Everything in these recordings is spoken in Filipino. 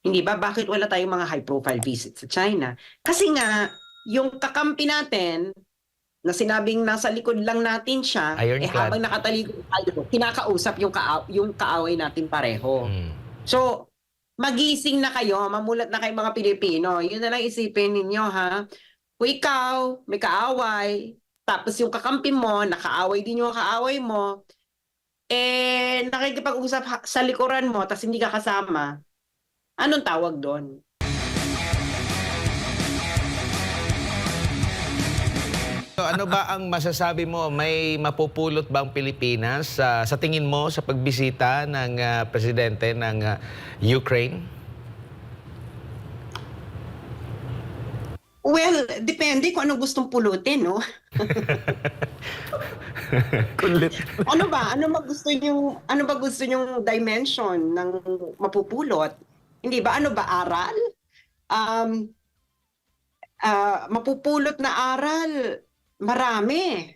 Hindi ba? Bakit wala tayong mga high-profile visits sa China? Kasi nga, yung kakampi natin, na sinabing nasa likod lang natin siya, Ironclad. habang nakatalikod tayo, kinakausap yung kaaway natin pareho. Mm. So, magising na kayo, mamulat na kayo mga Pilipino. Yun na lang isipin ninyo, ha? Kung ikaw, may kaaway, tapos yung kakampi mo, nakaaway din yung kaaway mo, nakikipag-usap sa likuran mo, tapos hindi ka kasama, anong tawag doon? So, ano ba ang masasabi mo? May mapupulot ba ang Pilipinas sa tingin mo sa pagbisita ng presidente ng Ukraine? Well, depende kung anong gustong pulutin, no? Kulit. Ano ba gusto niyong dimension ng mapupulot? Hindi ba? Ano ba, aral? Um, Mapupulot na aral, marami.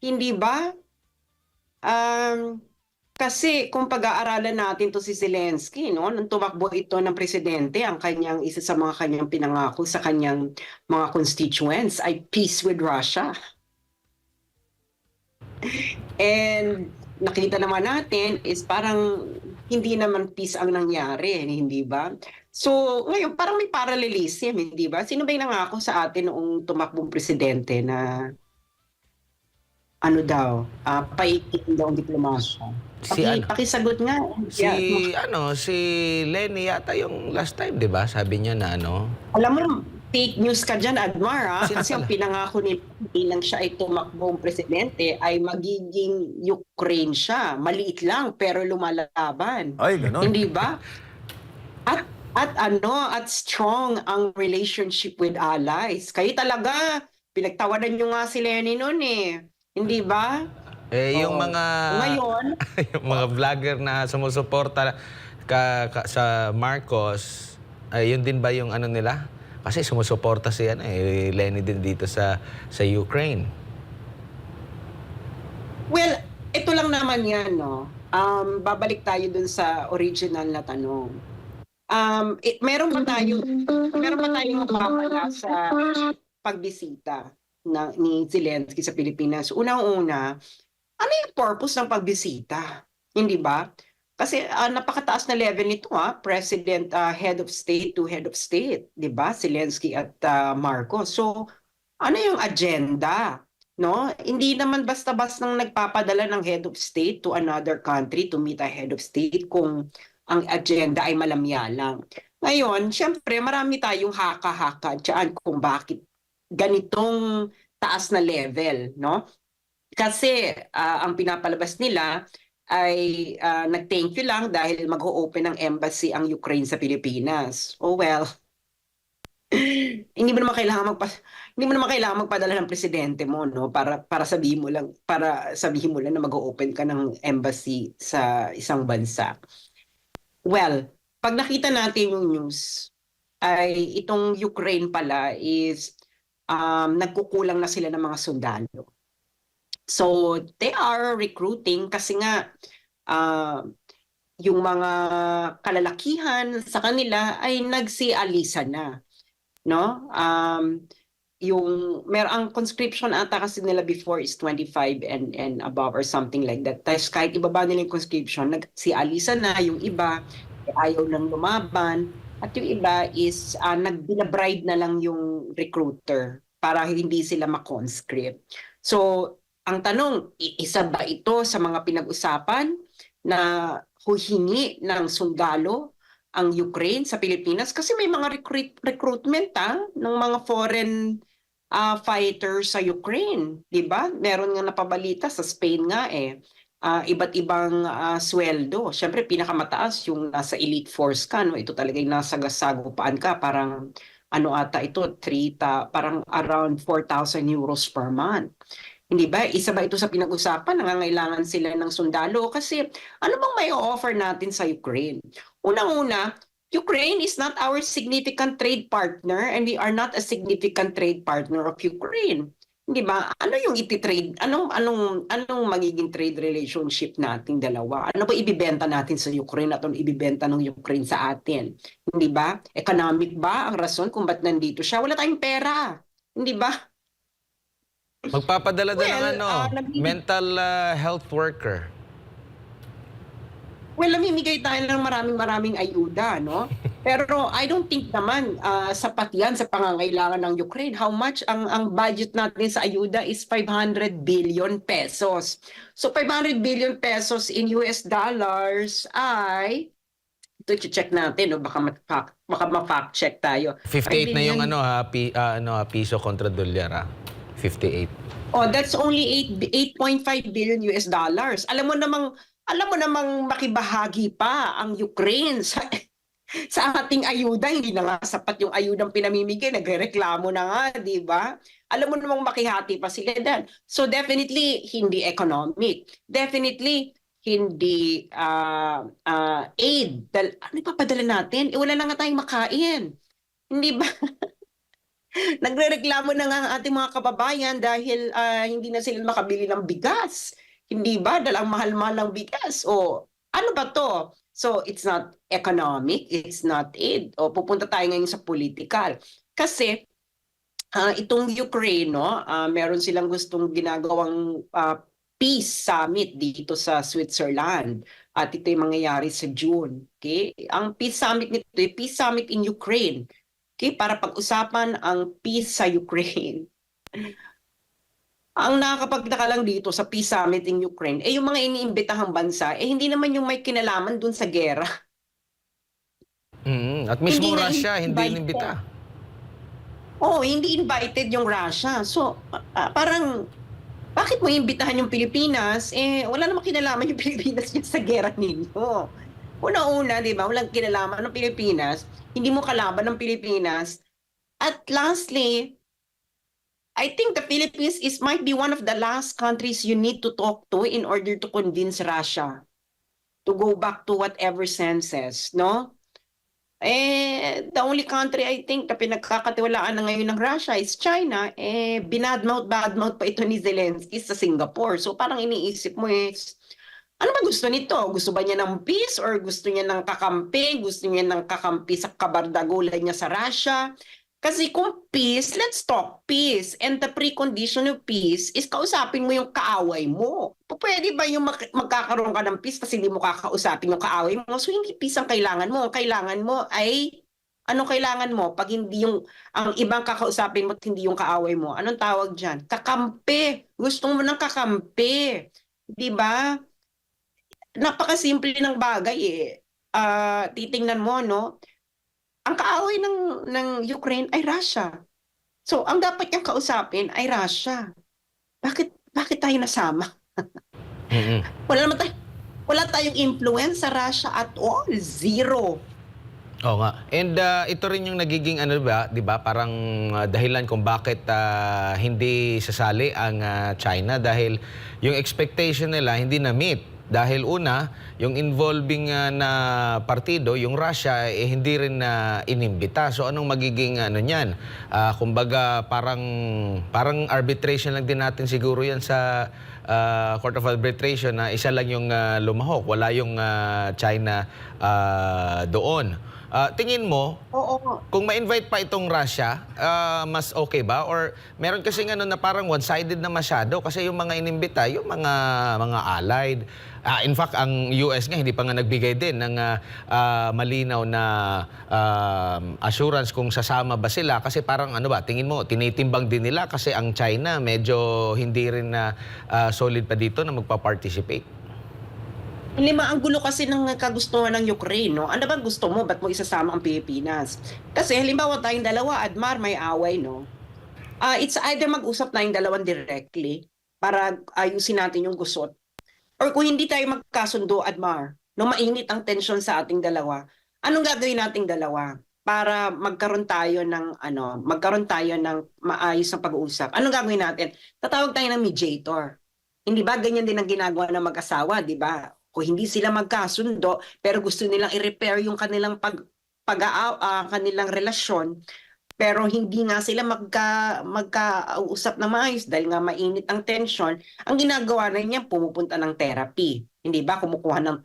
Hindi ba? Kasi kung pag-aaralan natin to si Zelensky, no, nung tumakbo ito ng presidente, ang kanyang isa sa mga kanyang pinangako sa kanyang mga constituents ay peace with Russia. And nakita naman natin is parang hindi naman peace ang nangyari, hindi ba? So, ngayon parang may parallelism, hindi ba? Sino ba yung nangako sa atin noong tumakbong presidente na ano daw, paikin daw ang diplomasya? Si ano? Pakisagot nga. Si Lenny yata yung last time, 'di ba? Sabi niya na ano. Alam mo, fake news ka dyan, Admar, ha? Sino Kasi ang pala? pinangako nila bilang siya ay tumakbong presidente ay magiging Ukraine siya. Maliit lang pero lumalaban. Ay, ganon. Hindi ba? At at strong ang relationship with allies. Kayo talaga, pinagtawanan nyo nga si Lenny noon eh. Hindi ba? Yung Oo. mga Ngayon, yung mga vlogger na sumusuporta sa Marcos, ay yun din ba yung ano nila? Kasi sumusuporta si Lenny din dito sa Ukraine. well, ito lang naman yan, no? Babalik tayo dun sa original na tanong. Meron ba tayong mapapala sa pagbisita ni Zelensky sa Pilipinas? Unang-una, ano yung purpose ng pagbisita? Hindi ba? Kasi napakataas na level nito, President, head of state to head of state, 'di ba? Zelensky at Marcos. So, ano yung agenda? No? Hindi naman basta-bastang nagpapadala ng head of state to another country to meet a head of state kung ang agenda ay malamya lang. Ngayon, syempre, marami tayong haka-haka dyan kung bakit ganitong taas na level, no? Kasi ang pinapalabas nila ay nag-thank you lang dahil mag-o-open ng embassy ang Ukraine sa Pilipinas. Oh well, hindi mo naman kailangan magpadala ng presidente mo, no, para sabihin mo lang na mag-o-open ka ng embassy sa isang bansa. Well, pag nakita natin yung news ay itong Ukraine pala is nagkukulang na sila ng mga sundalo. So, they are recruiting kasi nga yung mga kalalakihan sa kanila ay nagsialisa na, no? Ang conscription ata kasi nila before is 25 and above or something like that. Tapos kahit ibaba nila yung conscription, nagsialisa na, yung iba ayaw nang lumaban, at yung iba is nagbinabride na lang yung recruiter para hindi sila makonscript. So, ang tanong, isa ba ito sa mga pinag-usapan na huhingi ng sundalo ang Ukraine sa Pilipinas? Kasi may mga recruitment ng mga foreign fighters sa Ukraine, 'di ba? Meron nga napabalita sa Spain nga iba't ibang sweldo. Siyempre pinakamataas yung nasa elite force ka, no? Ito talaga yung nasa sagupaan ka, parang ano ata ito, parang around 4,000 euros per month. Hindi ba? Isa ba ito sa pinag-usapan? Nangangailangan sila ng sundalo kasi ano bang may offer natin sa Ukraine? Unang-una, Ukraine is not our significant trade partner and we are not a significant trade partner of Ukraine. Hindi ba? Ano yung iti-trade? Anong magiging trade relationship nating dalawa? Ano ba ibibenta natin sa Ukraine at ano ibibenta ng Ukraine sa atin? Hindi ba? Economic ba ang rason kung ba't nandito siya? Wala tayong pera. Hindi ba? Magpapadala daw ng Well, ano, mental health worker. namimigay tayo ng maraming ayuda, no? Pero I don't think naman sapat yan sa pangangailangan ng Ukraine. How much ang budget natin sa ayuda is 500 billion pesos. So 500 billion pesos in US dollars ay ito check natin, no? Baka ma-fact check tayo. 58 na yung 5 billion. piso kontra dolyar, 58. Oh, that's only 8.5 billion US dollars. Alam mo namang makibahagi pa ang Ukraine sa ating ayuda. Hindi na nga sapat yung ayudang pinamimigay, nagrereklamo na nga, di ba? Alam mo namang makihati pa sila dyan. So definitely hindi economic. Definitely hindi aid. Ano ipapadala natin? Wala na nga tayong makain. Hindi ba? Nagrereklamo na nga ang ating mga kababayan dahil hindi na sila makabili ng bigas. Hindi ba? Dahil ang mahal-mahal ng bigas. O ano ba to? So it's not economic, it's not aid. O pupunta tayo ngayon sa political. Kasi itong Ukraine, no, meron silang gustong ginagawang peace summit dito sa Switzerland. At ito yung mangyayari sa June. Okay? Ang peace summit nito, peace summit in Ukraine. Okay, para pag-usapan ang peace sa Ukraine. Ang nakakapagtaka lang dito sa peace summit in Ukraine, yung mga iniimbitahang bansa, hindi naman yung may kinalaman dun sa gera. At mismo Hindi na Russia, hindi invited. inimbita. Oo, hindi invited yung Russia. So, parang, bakit mo imbitahan yung Pilipinas? Wala namang kinalaman yung Pilipinas dyan sa gera ninyo. Una-una, di ba? Walang kinalaman ng Pilipinas. Hindi mo kalaban ng Pilipinas. At lastly, I think the Philippines might be one of the last countries you need to talk to in order to convince Russia to go back to whatever senses, no? The only country I think na pinagkakatiwalaan na ngayon ng Russia is China. Badmouth pa ito ni Zelensky sa Singapore. So parang iniisip mo ano ba gusto nito? Gusto ba niya ng peace or gusto niya ng kakampi? Gusto niya ng kakampi sa kabardagulan niya sa Russia? Kasi kung peace, let's talk peace. And the precondition of peace is kausapin mo yung kaaway mo. Pwede ba yung magkakaroon ka ng peace kasi hindi mo kakausapin yung kaaway mo? So hindi peace ang kailangan mo. Ang kailangan mo ay, anong kailangan mo? Pag hindi ang ibang kakausapin mo at hindi yung kaaway mo, anong tawag dyan? Kakampi. Gusto mo ng kakampi. Di ba? Napakasimple ng bagay titingnan mo, no? Ang kaaway ng Ukraine ay Russia. So, ang dapat niyang kausapin ay Russia. Bakit tayo nasama? Wala tayong influence sa Russia at all. Zero. Oo nga. And ito rin yung nagiging ano ba, 'di ba? Parang dahilan kung bakit hindi sasali ang China dahil yung expectation nila hindi na meet. Dahil una, yung involving na partido, yung Russia, hindi rin na inimbita. So anong magiging ano niyan? Kumbaga parang arbitration lang din natin siguro yan sa Court of Arbitration na isa lang yung lumahok. Wala yung China doon. Tingin mo, Oo. kung ma-invite pa itong Russia, mas okay ba? Or meron kasi ano na parang one-sided na masyado kasi yung mga inimbita, yung mga allied. In fact, ang US nga hindi pa nga nagbigay din ng malinaw na assurance kung sasama ba sila kasi parang ano ba, tingin mo, tinitimbang din nila kasi ang China medyo hindi rin na solid pa dito na magpa-participate. Ang gulo kasi ng kagustuhan ng Ukraine, no? Ano ba gusto mo? Ba't mo isasama ang Pilipinas? Kasi halimbawa tayong dalawa, Admar, may away, no? It's either mag-usap tayong dalawan directly para ayusin natin yung gusot. Or kung hindi tayo magkasundo, Admar, no, mainit ang tensyon sa ating dalawa, anong gagawin nating dalawa para magkaroon tayo ng maayos na pag-uusap? Anong gagawin natin? Tatawag tayo ng mediator. Hindi ba ganyan din ang ginagawa ng mag-asawa, di ba? Kung hindi sila magkasundo, pero gusto nilang i-repair yung kanilang kanilang relasyon, pero hindi nga sila magkausap na maayos dahil nga mainit ang tension. Ang ginagawa na niya, pumupunta ng therapy. Hindi ba? Kumukuha ng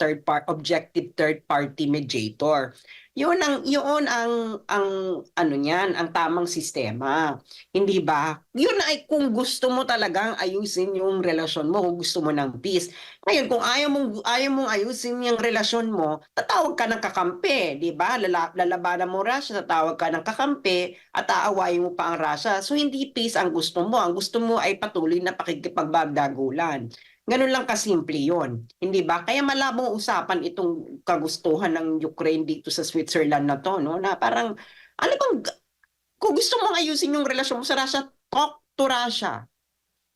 objective third party mediator. Yun ang ano niyan, ang tamang sistema. Hindi ba? Yun ay kung gusto mo talagang ayusin yung relasyon mo, kung gusto mo ng peace. Ngayon, kung ayaw mong ayusin yung relasyon mo, tatawag ka ng kakampi, di ba? Lalabanan mo Russia, tatawag ka ng kakampi at aawayin mo pa ang Russia. So hindi peace ang gusto mo. Ang gusto mo ay patuloy na pakikipagbagdagulan. Ganun lang kasimple yun. Hindi ba? Kaya malabong usapan itong kagustuhan ng Ukraine dito sa Switzerland na to, no? Na parang, ano bang, kung gusto mong ayusin yung relasyon mo sa Russia, talk to Russia.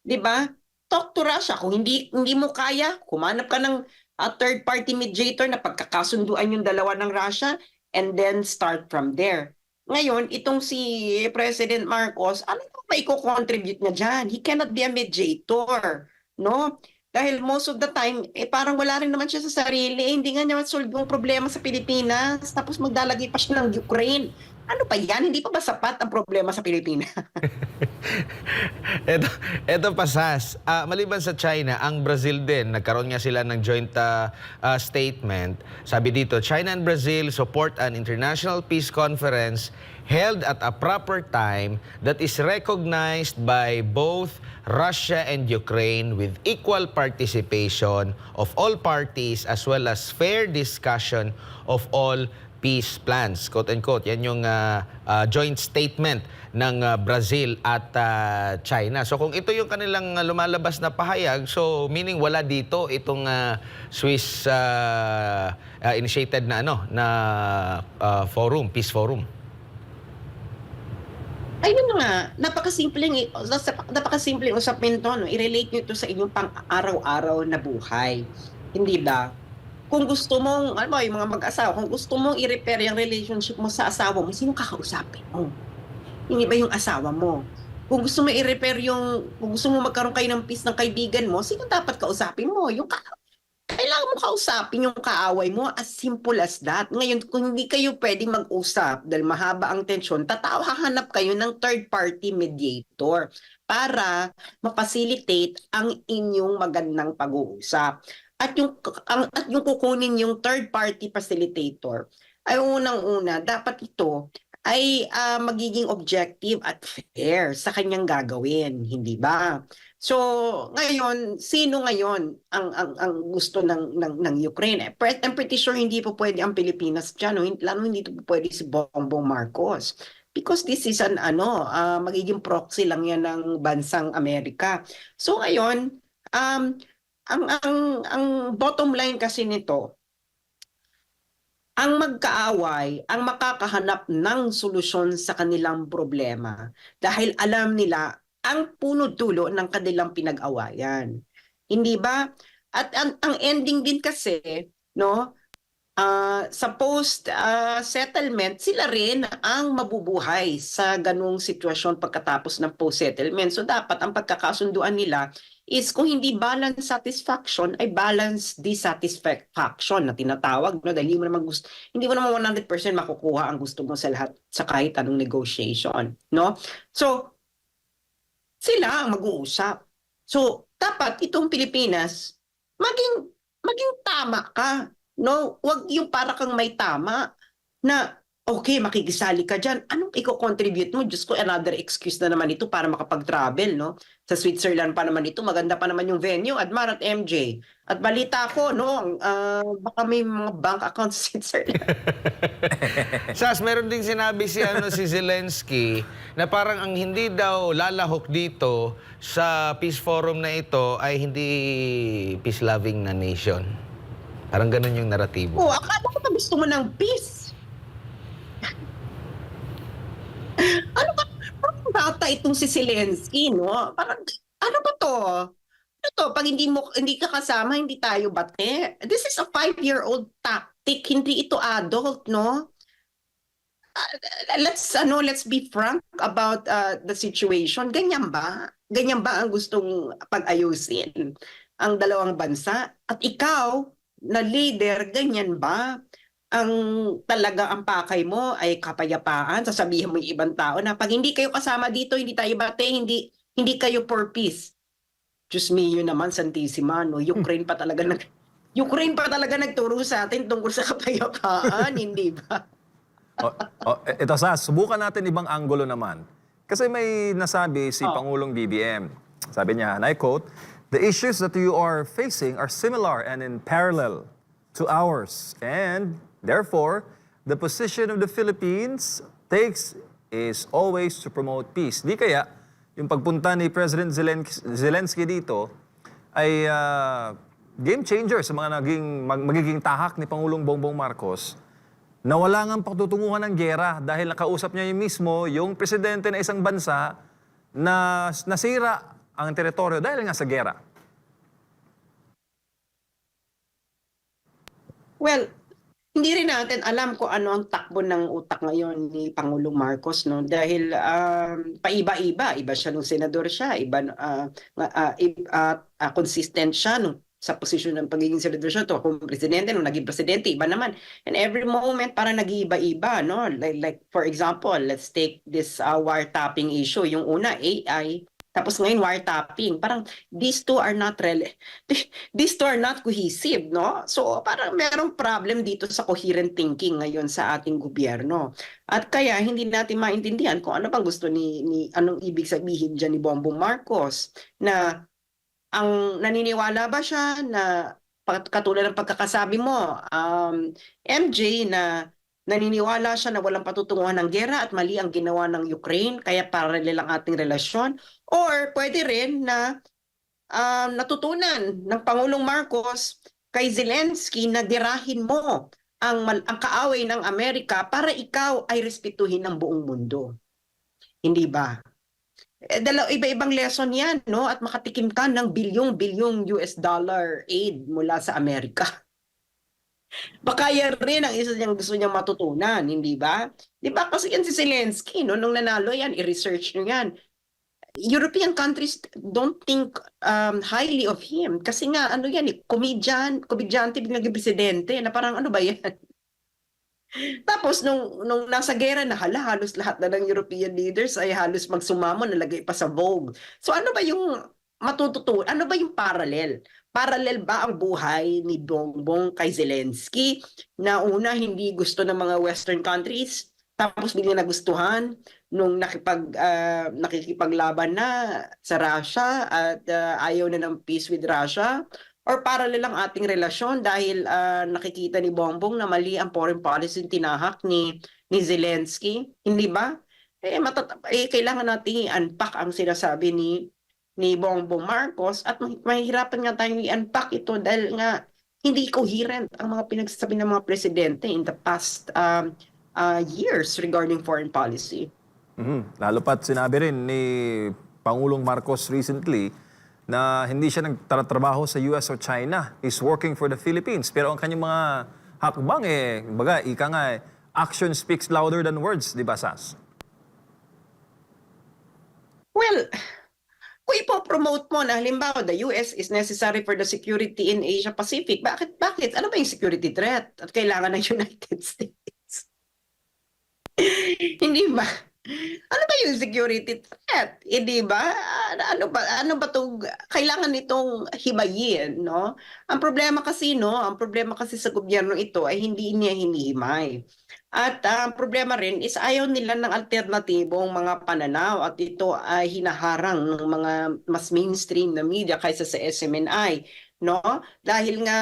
'Di ba? Talk to Russia. Kung hindi mo kaya, kumanap ka ng third party mediator na pagkakasunduan yung dalawa ng Russia and then start from there. Ngayon, itong si President Marcos, ano ba maiko-contribute niya dyan? He cannot be a mediator, no? Dahil most of the time, parang wala rin naman siya sa sarili. Hindi nga niya solve yung problema sa Pilipinas. Tapos maglalagay pa siya ng Ukraine. Ano pa yan? Hindi pa ba sapat ang problema sa Pilipinas? Eto pa, Sas. Maliban sa China, ang Brazil din, nagkaroon nga sila ng joint statement. Sabi dito, China and Brazil support an international peace conference held at a proper time that is recognized by both Russia and Ukraine with equal participation of all parties as well as fair discussion of all peace plans, quote-unquote. Yan yung joint statement ng Brazil at China. So kung ito yung kanilang lumalabas na pahayag, so meaning wala dito itong Swiss initiated na forum, peace forum. Ayun nga, napakasimpleng usapin to, no? I-relate nyo ito sa inyong pang-araw-araw na buhay. Hindi ba? Kung gusto mong, ano ba, yung mga mag-asawa, kung gusto mong i-repair yung relationship mo sa asawa mo, sino kakausapin mo? Hindi ba yung asawa mo? Kung gusto mo kung gusto mo magkaroon kayo ng peace ng kaibigan mo, sino dapat kausapin mo? Kailangan mo kausapin yung kaaway mo, as simple as that. Ngayon, kung hindi kayo pwede mag-usap dahil mahaba ang tensyon, hahanap kayo ng third-party mediator para ma-facilitate ang inyong magandang pag-uusap. At yung kukunin yung third-party facilitator, ay unang-una, dapat ito ay magiging objective at fair sa kanyang gagawin, hindi ba? So, ngayon, sino ngayon ang gusto ng Ukraine? I'm pretty sure hindi po pwede ang Pilipinas diyan, no? Lalo hindi po pwede si Bongbong Marcos. Because this is magiging proxy lang yan ng bansang Amerika. So ngayon, ang bottom line kasi nito, ang magkaaway ang makakahanap ng solusyon sa kanilang problema dahil alam nila ang punot-dulo ng kanilang pinag-awayan. Hindi ba? At ang ending din kasi, no, sa post-settlement, sila rin ang mabubuhay sa ganung sitwasyon pagkatapos ng post-settlement. So dapat ang pagkakasunduan nila is kung hindi balance satisfaction, ay balance dissatisfaction na tinatawag. No? Dahil hindi mo naman 100% makukuha ang gusto mo sa lahat, sa kahit anong negotiation. No? So, sila ang mag-uusap. So, dapat itong Pilipinas, maging tama ka. No, wag yung para kang may tama na okay, makikisali ka dyan. Anong i-contribute mo? Diyos ko, another excuse na naman ito para makapag-travel, no? Sa Switzerland pa naman ito, maganda pa naman yung venue, Admar at MJ. At balita ko, no, baka may mga bank accounts sa Switzerland. Sas, meron ding sinabi si Zelensky na parang ang hindi daw lalahok dito sa peace forum na ito ay hindi peace-loving na nation. Parang ganun yung naratibo. Oh, akala ko ba gusto mo ng peace? Ano ba? Parang bata itong si Zelensky, no? Parang, ano ba to? Ano to? Pag hindi ka kasama, hindi tayo bate. This is a 5-year-old tactic. Hindi ito adult, no? Let's be frank about the situation. Ganyan ba? Ganyan ba ang gustong pag-ayusin ang dalawang bansa? At ikaw, na leader, ganyan ba? ang talaga ang pakay mo ay kapayapaan, sasabihin mo yung ibang tao na pag hindi kayo kasama dito, hindi tayo bate, hindi kayo for peace. Diyos mio naman, Santissima, no? Ukraine pa talaga nagturo sa atin tungkol sa kapayapaan, hindi ba? Ito subukan natin ibang anggulo naman. Kasi may nasabi si Oh. Pangulong BBM. Sabi niya, and I quote, "The issues that you are facing are similar and in parallel to ours. And therefore, the position of the Philippines takes is always to promote peace." Di kaya, yung pagpunta ni President Zelensky dito ay game changer sa mga magiging tahak ni Pangulong Bongbong Marcos na wala ngang patutunguhan ng giyera dahil nakausap niya yung mismo yung presidente na isang bansa na nasira ang teritoryo dahil nga sa giyera. Well, hindi rin natin alam kung ano ang takbo ng utak ngayon ni Pangulong Marcos, no? Dahil paiba-iba, iba siya nung senador siya, consistent siya nung sa posisyon ng pagiging senador siya to kung presidente, nung naging presidente, iba naman. And every moment parang nag-iiba-iba, no? Like for example, let's take this wiretapping issue. Yung una, AI, tapos ngayon wiretapping. Parang these two are not cohesive, no? So parang merong problem dito sa coherent thinking ngayon sa ating gobyerno. At kaya hindi natin maintindihan kung ano bang gusto anong ibig sabihin diyan ni Bongbong Marcos, na ang naniniwala ba siya na katulad ng pagkakasabi mo, MJ, na naniniwala siya na walang patutunguhan ng giyera at mali ang ginawa ng Ukraine, kaya paralel ang ating relasyon? Or pwede rin na natutunan ng Pangulong Marcos kay Zelensky na dirahin mo ang kaaway ng Amerika para ikaw ay respetuhin ng buong mundo. Hindi ba? Iba-ibang lesson yan, no? At makatikim ka ng bilyong-bilyong US dollar aid mula sa Amerika. Baka yan rin ang isa niyang gusto niyang matutunan, hindi ba? Di ba? Kasi yan si Zelensky, no? Nung nanalo yan, i-research nyo yan. European countries don't think highly of him. Kasi nga, ano yan, komedyante, biglang presidente, na parang ano ba yan? Tapos nung nasa gera na halos lahat na ng European leaders ay halos magsumamo, nalagay pa sa Vogue. So ano ba yung matututunan? Ano ba yung parallel? Parallel ba ang buhay ni Bongbong kay Zelensky na una hindi gusto ng mga Western countries, tapos biglang nagustuhan nung nakikipaglaban na sa Russia at ayaw na ng peace with Russia? Or parallel ang ating relasyon dahil nakikita ni Bongbong na mali ang foreign policy tinahak ni Zelensky, hindi ba? Kailangan natin i-unpack ang sinasabi ni Bongbong Marcos at mahihirapan nga tayong i-unpack ito dahil nga hindi coherent ang mga pinagsasabi ng mga presidente in the past years regarding foreign policy. Lalo pat sinabi rin ni Pangulong Marcos recently na hindi siya nagtatrabaho sa US o China. He's working for the Philippines. Pero ang kanyang mga hakbang baga, ika nga action speaks louder than words, di ba, Sas? Well, kung ipopromote mo na halimbawa the US is necessary for the security in Asia Pacific, bakit? Ano ba yung security threat at kailangan ng United States? Hindi ba? Ano ba yung security threat? Di ba? Ano ba to? Kailangan nitong himayin, no? Ang problema kasi sa gobyerno ito ay hindi niya hinihimay. At ang problema rin is ayaw nila ng alternatibong mga pananaw at ito ay hinaharang ng mga mas mainstream na media kaysa sa SMNI. No? Dahil nga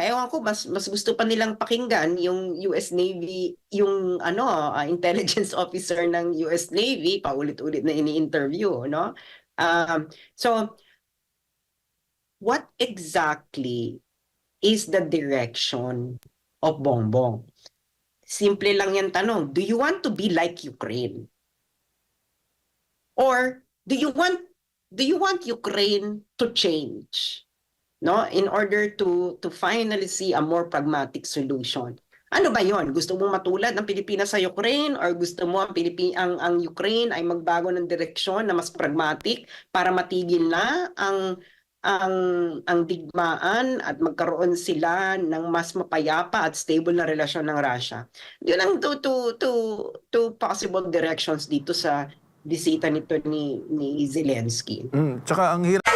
ewan ko mas gusto pa nilang pakinggan yung US Navy, yung intelligence officer ng US Navy, paulit-ulit na ini-interview, no? So what exactly is the direction of Bongbong? Simple lang yan tanong. Do you want to be like Ukraine? Or do you want Ukraine to change? No, in order to finally see a more pragmatic solution. Ano ba 'yon? Gusto mong matulad ng Pilipinas sa Ukraine or gusto mo ang Ukraine ay magbago ng direksyon na mas pragmatic para matigil na ang ang digmaan at magkaroon sila ng mas mapayapa at stable na relasyon ng Russia. Yun ang two possible directions dito sa bisita nito ni Zelensky. Tsaka ang hirap